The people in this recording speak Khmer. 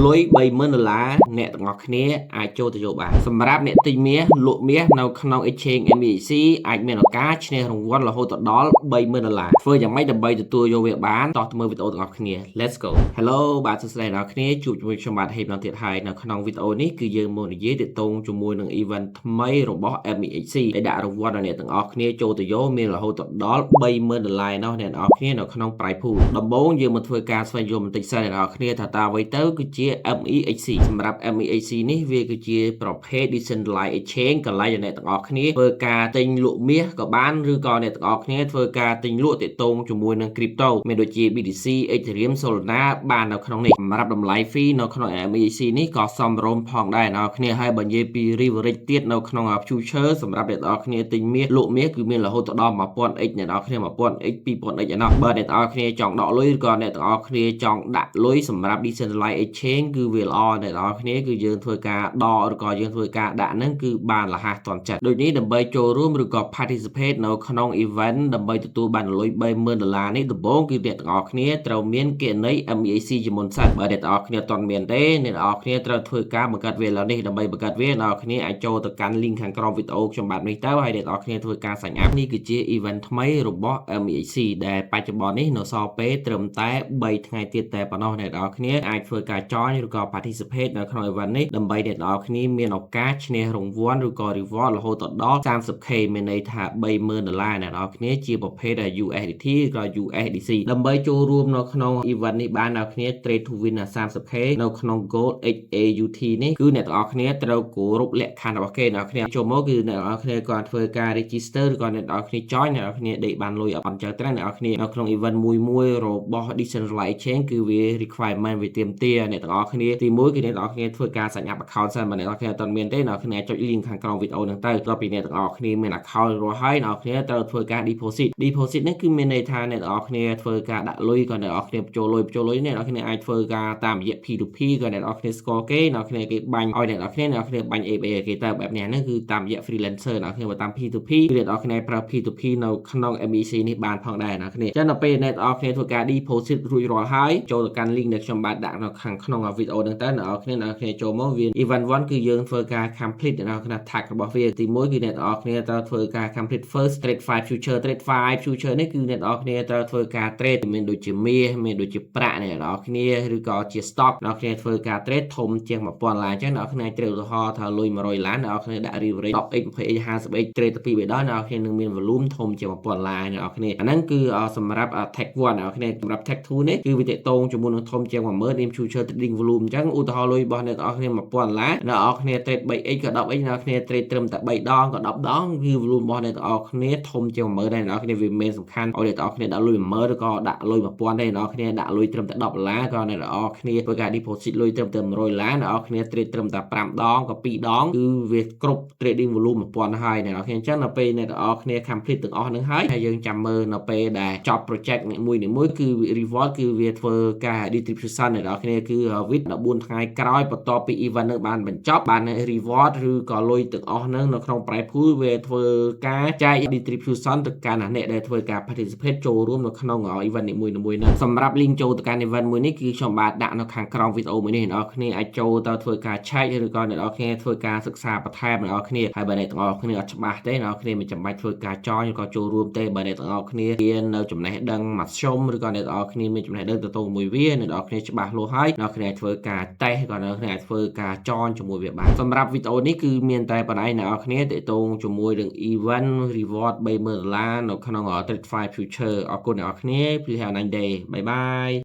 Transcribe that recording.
លុយ$30,000អ្នកទាំងអស់គ្នាអាចចូលទៅយកបានសម្រាប់អ្នកទិញមាសលក់មាសនៅក្នុង Exchange MEXC អាចមានឱកាសឈ្នះរង្វាន់រហូតដល់$30,000ធ្វើយ៉ាងម៉េចដើម្បីទទួលយកវាបានតោះទៅមើលវីដេអូទាំងអស់គ្នា Let's go Hello បាទសួស្តីអ្នកនរគ្នាជួបជាមួយខ្ញុំបាទហេបម្ដងទៀតហើយនៅក្នុងវីដេអូនេះគឺយើងមកនិយាយទាក់ទងជាមួយនឹង event ថ្មីរបស់ MEXC ដែលដាក់រង្វាន់ដល់អ្នកទាំងអស់គ្នាចូលទៅយកមានរហូតដល់$30,000នោះអ្នកទាំងអស់គ្នានៅក្នុង prize pool ដំបូងយើងមកធ្វើការស្វែងយល់បន្តិចសិនអ្នកទាំងអស់គ្នាថាតើអ្វីទៅគឺជា MEXC សម្រាប់ MEXC នេះវាគឺជាប្រភេទ Decentralized Exchange កន្លែងដែលអ្នកទាំងអស់គ្នាធ្វើការទិញលក់មាសក៏បានឬក៏អ្នកទាំងអស់គ្នាធ្វើការទិញលក់ទាក់ទងជាមួយនឹង crypto មានដូចជា BTC Ethereum Solana បាននៅក្នុងនេះសម្រាប់តម្លៃ fee នៅក្នុង MEXC នេះក៏សមរម្យផងដែរអ្នកទាំងអស់គ្នាហើយបើនិយាយពី leverage ទៀតនៅក្នុង future សម្រាប់អ្នកទាំងអស់គ្នាទិញមាសលក់មាសគឺមានរហូតដល់ 1000x អ្នកទាំងអស់គ្នា 1000x 2000x ឯណោះបើអ្នកទាំងអស់គ្នាចង់ដកលុយឬក៏អ្នកទាំងអស់គ្នាចង់ដាក់លុយសម្រាប់ Decentralized Exchange គឺវាល្អអ្នកទាំងអស់គ្នាគឺយើងធ្វើការដកឬក៏យើងធ្វើការដាក់ហ្នឹងគឺបានលះទាន់ចិត្តដូចនេះដើម្បីចូលរួមឬក៏ participate នៅក្នុង event ដើម្បីទទួលបានលុយ$30,000នេះដំបូងគឺអ្នកទាំងអស់គ្នាត្រូវមានគណនី MEXC ជាមុនសិនបើអ្នកទាំងអស់គ្នាអត់ទាន់មានទេអ្នកទាំងអស់គ្នាត្រូវធ្វើការបង្កើតវាឥឡូវនេះដើម្បីបង្កើតវាអ្នកទាំងអស់គ្នាអាចចូលទៅកាន់ link ខាងក្រោមវីដេអូខ្ញុំបាទនេះទៅហើយអ្នកទាំងអស់គ្នាធ្វើការ sign up នេះគឺជា event ថ្មីរបស់ MEXC ដែលបច្ចុប្បន្ននេះនៅសល់ពេលត្រឹមតែ3ថ្ងៃទៀតតែប៉ុណ្ណោះអ្នកទាំងអស់គ្នាអាចធ្វើការ join ឬក៏ participate នៅក្នុង event នេះដើម្បីអ្នកទាំងអស់គ្នាមានឱកាសឈ្នះរង្វាន់ឬក៏ reward រហូតដល់ 30k មានន័យថា$30,000អ្នកទាំងអស់គ្នាជាប្រភេទ USDT ឬក៏ USDC ដើម្បីចូលរួមនៅក្នុង event នេះបានអ្នកគ្នា trade to win 30k នៅក្នុង Gold XAUT នេះគឺអ្នកទាំងអស់គ្នាត្រូវគោរពលក្ខខណ្ឌរបស់គេអ្នកទាំងអស់គ្នាចូលមកគឺអ្នកទាំងអស់គ្នាគាត់ធ្វើការ register ឬក៏អ្នកទាំងអស់គ្នា join អ្នកទាំងអស់គ្នាដេកបានលុយអត់ចឹងទៅអ្នកទាំងអស់គ្នានៅក្នុង event មួយរបស់ Decentralized Exchange គឺវា requirement វាទាមទារអ្នកទាំងអស់គ្នាទី1គឺអ្នកទាំងអស់គ្នាធ្វើការ sign up account សិនបើអ្នកទាំងអស់គ្នាអត់មានទេអ្នកទាំងអស់គ្នាចុច link ខាងក្រោមវីដេអូហ្នឹងទៅដល់ពីអ្នកទាំងអស់គ្នាមាន account រួចហើយអ្នកទាំងអស់គ្នាត្រូវធ្វើការ deposit នេះគឺមានន័យថាអ្នកទាំងអស់គ្នាធ្វើការដាក់លុយក៏អ្នកទាំងអស់គ្នាបញ្ចូលលុយនេះអ្នកទាំងអស់គ្នាអាចធ្វើការតាមរយៈ P2P ក៏អ្នកទាំងអស់គ្នាស្គាល់គេអ្នកទាំងអស់គ្នាគេបាញ់ឲ្យអ្នកទាំងអស់គ្នាបាញ់ ABA គេទៅបែបនេះហ្នឹងគឺតាមរយៈ freelancer អ្នកទាំងអស់គ្នាបើតាម P2P គឺអ្នកទាំងអស់គ្នាប្រើ P2P នៅក្នុង MEXC នេះបានផងដែរអ្នកទាំងអស់គ្នាអញ្ចឹងដល់ពេលអ្នកទាំងអស់គ្នាធ្វើការ deposit រួចរាល់ហើយចូលទៅកាន់ link ដែលខ្ញុំបានដាក់នៅខាងក្នុងវីដេអូហ្នឹងទៅអ្នកទាំងអស់គ្នាចូលមកវា event 1គឺយើងធ្វើការ complete អ្នកទាំងអស់គ្នា tag របស់វាទី1គឺអ្នកទាំងអស់គ្នាត្រូវធ្វើការ complete first trade 5 future trade 5 future នេះគឺអ្នកទាំងអស់គ្នាត្រូវធ្វើការ trade មានដូចជាមាសមានដូចជាប្រាក់អ្នកទាំងអស់គ្នាឬក៏ជា stock អ្នកទាំងអស់គ្នាធ្វើការ trade ធំជាង$1000អញ្ចឹងអ្នកទាំងអស់គ្នាត្រូវឧទាហរណ៍ថាលុយ$100អ្នកទាំងអស់គ្នាដាក់ leverage 10x 20x 50x trade ទៅ2 3ដងអ្នកទាំងអស់គ្នានឹងមាន volume ធំជាង$1000អ្នកទាំងអស់គ្នាអាហ្នឹងគឺសម្រាប់ tag 1អ្នកទាំងអស់គ្នាសម្រាប់ tag 2នេះគឺវាតេតងជាមួយនឹងធំជាង10000 in future trading volume អញ្ចឹងឧទាហរណ៍លុយរបស់អ្នកទាំងអស់គ្នា$1000អ្នកទាំងអស់គ្នា trade 3x ក៏ 10x អ្នកទាំងអស់គ្នា trade ត្រឹមតែ3ដងក៏10ដងគឺ volume របស់អ្នកទាំងអស់គ្នាធំជាង10000ដែរអ្នកទាំងអស់គ្នាវាមិនសំខាន់ឲ្យអ្នកទាំងអស់គ្នាដាក់លុយ10000ឬក៏ដាក់លុយ1000ទេអ្នកទាំងអស់គ្នាដាក់លុយត្រឹមតែ$10ក៏អ្នកទាំងអស់គ្នាធ្វើការ deposit លុយត្រឹមតែ$100អ្នកទាំងអស់គ្នា trade ត្រឹមតែ5ដងក៏2ដងគឺវាគ្រប់ trading volume 1000ហើយអ្នកទាំងអស់គ្នាអញ្ចឹងដល់ពេលអ្នកទាំងអស់គ្នា complete ទាំងអស់ហ្នឹងហើយយើងចាំមើលនៅពេលដែលចប់ project នីមួយគឺ reward គឺវាធ្វើការ distribution អ្នកទាំងអស់គ្នាគឺ with 14ថ្ងៃក្រោយបន្ទាប់ពី event នឹងបានបញ្ចប់បាន reward ឬក៏លុយទាំងអស់ហ្នឹងនៅក្នុង prize pool វាធ្វើការចែក distribution ទៅកាន់អ្នកដែលធ្វើការ participate ចូលរួមនៅក្នុង event នីមួយហ្នឹងសម្រាប់ link ចូលទៅកាន់ event មួយនេះគឺខ្ញុំបានដាក់នៅខាងក្រោមវីដេអូមួយនេះអ្នកនរគ្នាអាចចូលទៅធ្វើការ check ឬក៏អ្នកនរគ្នាធ្វើការសិក្សាបន្ថែមអ្នកនរគ្នាហើយបើអ្នកទាំងអស់គ្នាអត់ច្បាស់ទេអ្នកនរគ្នាមិនចាំបាច់ធ្វើការ join ឬក៏ចូលរួមទេបើអ្នកទាំងអស់គ្នាមាននៅចំណេះដឹងមធ្យមឬក៏អ្នកទាំងអស់គ្នាមានចំណេះដឹងទៅមួយវាអ្នកទាំងអស់គ្នាច្បាស់លាស់ហើយអ្នកគ្នាធ្វើការតេស្តក៏អ្នកគ្នាអាចធ្វើការ join ជាមួយវាបានសម្រាប់វីដេអូនេះគឺមានតែប៉ុណ្ណេះអ្នកគ្នាតេតងជាមួយនឹង event reward $30,000នៅក្នុង Trade 5 future អរគុណអ្នកគ្នា Please have a nice day bye bye